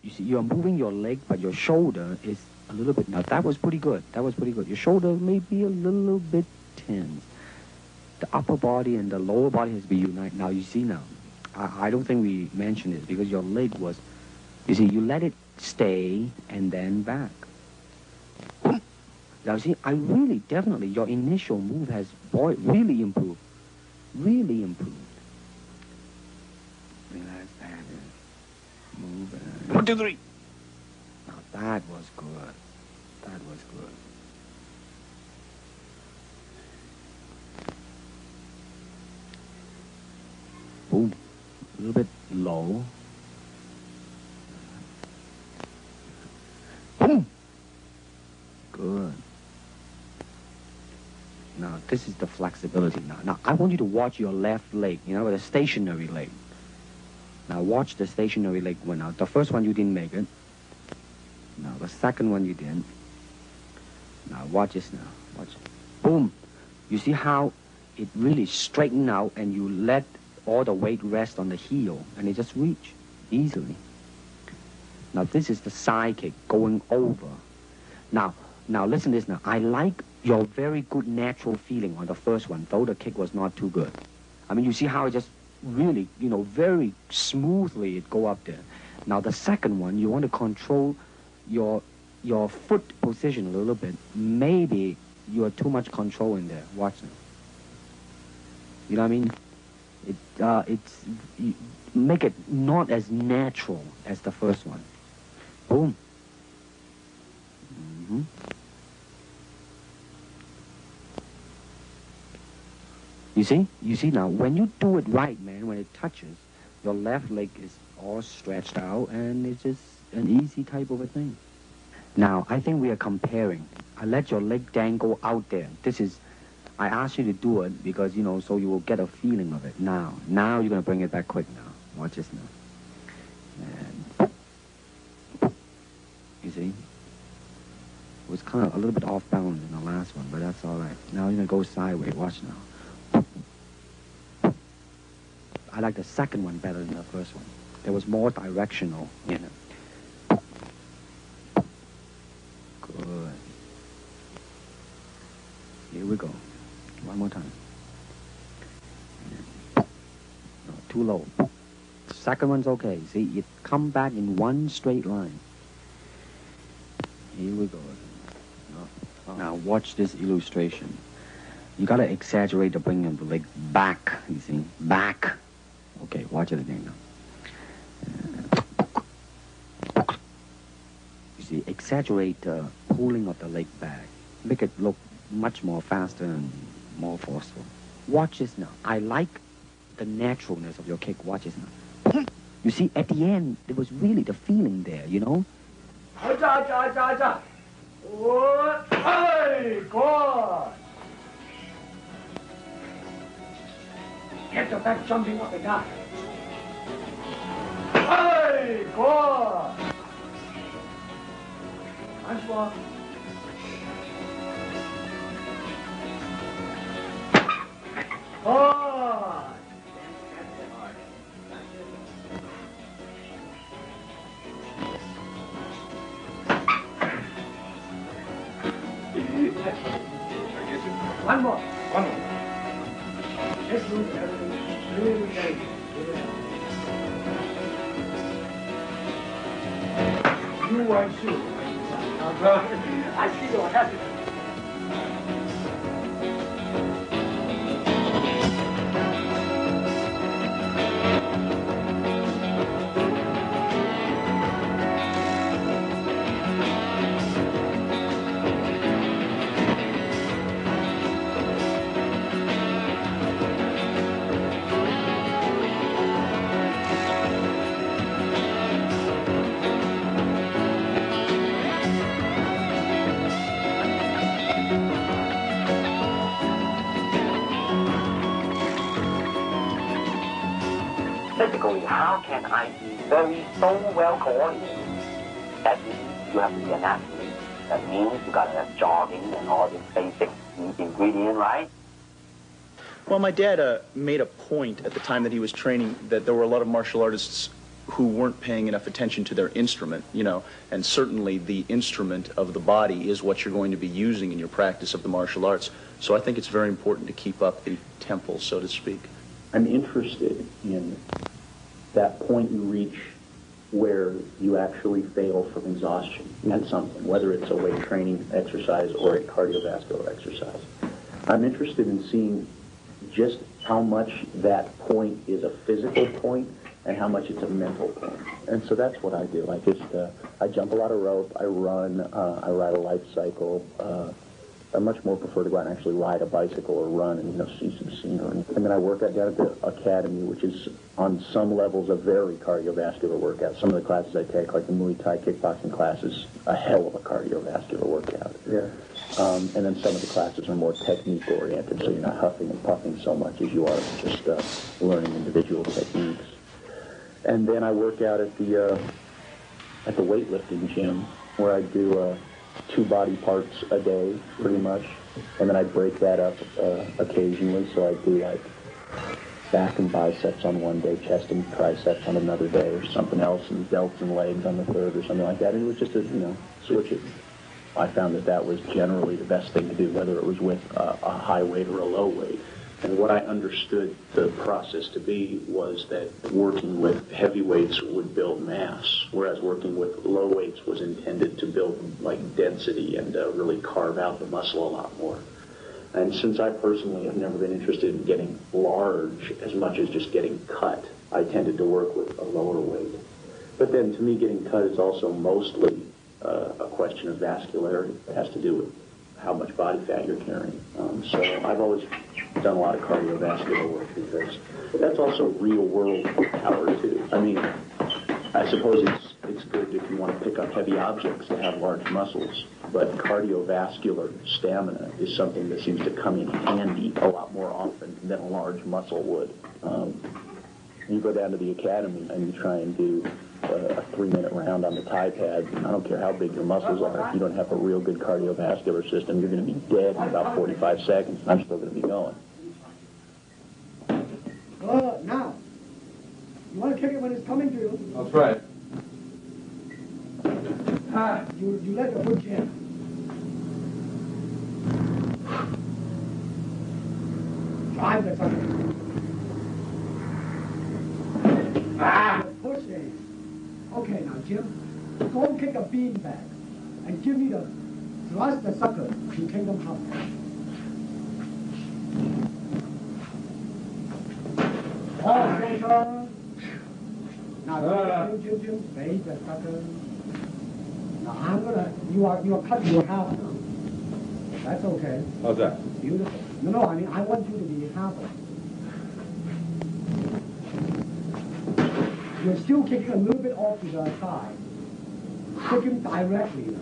You see, you're moving your leg, but your shoulder is a little bit... Now, that was pretty good. That was pretty good. Your shoulder may be a little bit tense. The upper body and the lower body has been united. Now, you see now, I don't think we mentioned this because your leg was... You see, you let it stay and then back. Now, see, I really, definitely, your initial move has really improved. Really improved. Relax that. Move it. 1, 2, 3. Now, that was good. That was good. Boom. A little bit low. Boom. Good. Now, this is the flexibility now. Now, I want you to watch your left leg, you know, the stationary leg. Now, watch the stationary leg one out. The first one, you didn't make it. Now, the second one, you didn't. Now, watch this now. Watch it. Boom. You see how it really straightened out and you let all the weight rest on the heel and it just reach easily. Now, this is the side kick going over. Now, listen to this now. I like your very good natural feeling on the first one, though the kick was not too good. I mean, you see how it just really, you know, very smoothly it go up there. Now, the second one, you want to control your foot position a little bit. Maybe you are too much control in there. Watch now. You know what I mean? Make it not as natural as the first one. Boom. Mm-hmm. You see now, when you do it right, man, when it touches, your left leg is all stretched out and it's just an easy type of a thing. Now, I think we are comparing. I let your leg dangle out there. This is, I asked you to do it because, you know, so you will get a feeling of it. Now you're going to bring it back quick now. Watch this now. And, you see? It was kind of a little bit off balance in the last one, but that's all right. Now you're going to go sideways. Watch now. I like the second one better than the first one. There was more directional in it. Good. Here we go. One more time. No, too low. The second one's okay. See, it come back in one straight line. Here we go. Now watch this illustration. You gotta exaggerate the bringing of the leg back, you see, back. Okay, watch it again now. You see, exaggerate the pulling of the leg back. Make it look much more faster and more forceful. Watch this now. I like the naturalness of your kick. Watch this now. You see, at the end, there was really the feeling there, you know? Hey, good. Get your back jumping up and down. Hey, good. Nice one. Oh. One more. Let's move everything. Really good. You weren't sure. I see you're happy. Physically, how can I be so well coordinated? That means you have to be an athlete. That means you gotta have jogging and all this basic ingredient, right? Well, my dad made a point at the time that he was training that there were a lot of martial artists who weren't paying enough attention to their instrument, you know, and certainly the instrument of the body is what you're going to be using in your practice of the martial arts. So I think it's very important to keep up the tempo, so to speak. I'm interested in that point you reach where you actually fail from exhaustion at something, whether it's a weight training exercise or a cardiovascular exercise. I'm interested in seeing just how much that point is a physical point and how much it's a mental point. And so that's what I do. I jump a lot of rope, I run, I ride a life cycle. I much more prefer to go out and actually ride a bicycle or run and, you know, see some scenery. And then I work out down at the academy, which is on some levels a very cardiovascular workout. Some of the classes I take, like the Muay Thai kickboxing classes, a hell of a cardiovascular workout. Yeah. And then some of the classes are more technique oriented, so you're not huffing and puffing so much as you are just learning individual techniques. And then I work out at the weightlifting gym, where I do 2 body parts a day, pretty much, and then I break that up occasionally. So I do like back and biceps on one day, chest and triceps on another day, or something else, and delts and legs on the third, or something like that. And it was just a, you know, switch it. I found that was generally the best thing to do, whether it was with a high weight or a low weight. And what I understood the process to be was that working with heavy weights would build mass, whereas working with low weights was intended to build like density and really carve out the muscle a lot more. And since I personally have never been interested in getting large as much as just getting cut, I tended to work with a lower weight. But then to me, getting cut is also mostly a question of vascularity. It has to do with how much body fat you're carrying. So I've always done a lot of cardiovascular work because that's also real world power too. I mean, I suppose it's good if you want to pick up heavy objects to have large muscles, but cardiovascular stamina is something that seems to come in handy a lot more often than a large muscle would. You go down to the academy and you try and do a 3-minute round on the Thai pad. I don't care how big your muscles are. If you don't have a real good cardiovascular system, you're going to be dead in about 45 seconds. I'm still going to be going. Now, you want to kick it when it's coming to you. That's right. You let your foot jam. Drive the sucker. You're pushing. Okay, now, Jim, go and kick a beanbag and give me the thrust the sucker to Kingdom Come. Oh, Jim. Now, Jim, face the sucker. Now, I'm gonna, you are cutting your half now. That's okay. How's that? Beautiful. No, I mean, I want you to be half of it. You're still kicking a little bit off to the side. Kick him directly.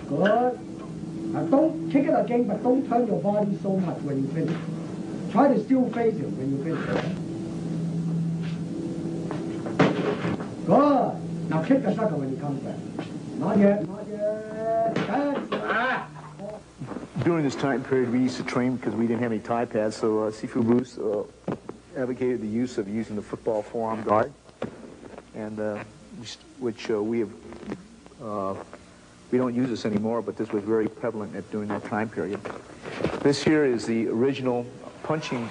Good. Now don't kick it again, but don't turn your body so much when you finish. Try to still face him when you finish. Good. Now kick the sucker when he comes back. Not yet, not yet. That's During this time period, we used to train because we didn't have any Thai pads, so Sifu Bruce advocated the use of using the football forearm guard, and which we don't use this anymore, but this was very prevalent during that time period. This here is the original punching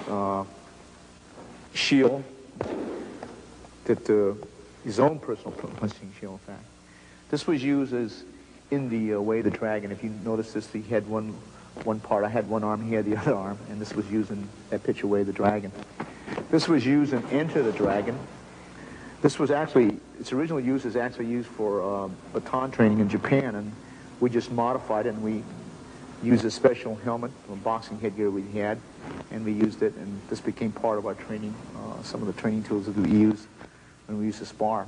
shield, that his own personal punching shield, in fact. This was used as in the Way of the Dragon. If you notice this, he had one part. I had one arm, he had the other arm, and this was used in that picture, Way of the Dragon. This was used in Enter the Dragon. This was actually, its original use is actually used for baton training in Japan, and we just modified it, and we used a special helmet, a boxing headgear we had, and we used it, and this became part of our training, some of the training tools that we used when we used to spar.